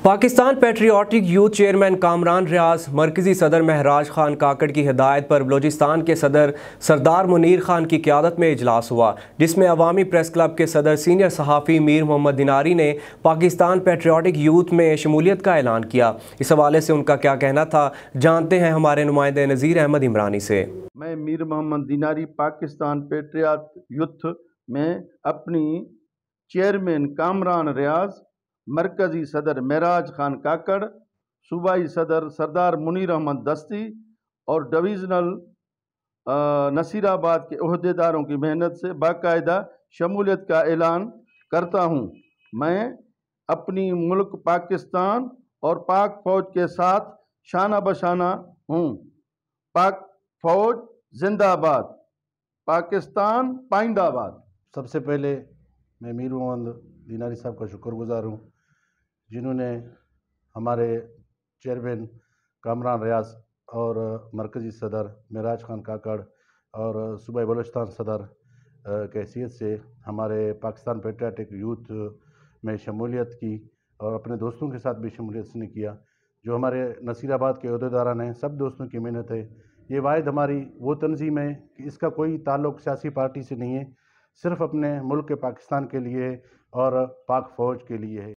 Pakistan patriotic youth chairman Kamran Riaz مرکزی صدر مہراج خان کاکڑ کی ہدایت پر بلوچستان کے صدر سردار منیر خان کی قیادت میں اجلاس ہوا، جس میں عوامی پریس کلب کے صدر سینئر صحافی میر محمد دیناری نے پاکستان پیٹریوٹک یوتھ میں شمولیت کا اعلان کیا۔ اس حوالے سے ان کا کیا کہنا تھا، جانتے ہیں ہمارے نمائندے نذیر احمد عمرانی سے۔ میں میر محمد دیناری پاکستان پیٹریوٹ یوتھ میں اپنی چیئرمین کامران ریاض، مرکزی صدر مہراج خان کاکڑ، صوبائی صدر سردار منیر احمد دستی اور ڈویژنل نصیر آباد کے عہدیداروں کی محنت سے باقاعدہ شمولیت کا اعلان کرتا ہوں۔ میں اپنی ملک پاکستان اور پاک فوج کے ساتھ شانہ بشانہ ہوں۔ پاک فوج زندہ آباد، پاکستان پائندہ آباد۔ سب سے پہلے میں میر محمد دیناری صاحب کا شکر گزار ہوں، جنہوں نے ہمارے چیئرمین کامران ریاض اور مرکزی صدر مہراج خان کاکڑ اور صوبائی بلوچستان صدر کی حیثیت سے ہمارے پاکستان پیٹریوٹک یوتھ میں شمولیت کی اور اپنے دوستوں کے ساتھ بھی شمولیت نے کیا۔ جو ہمارے نصیر آباد کے عہدیداران ہیں، سب دوستوں کی محنت ہے۔ یہ واحد ہماری وہ تنظیم ہے کہ اس کا کوئی تعلق سیاسی پارٹی سے نہیں ہے، صرف اپنے ملک کے پاکستان کے لیے اور پاک فوج کے لیے ہے۔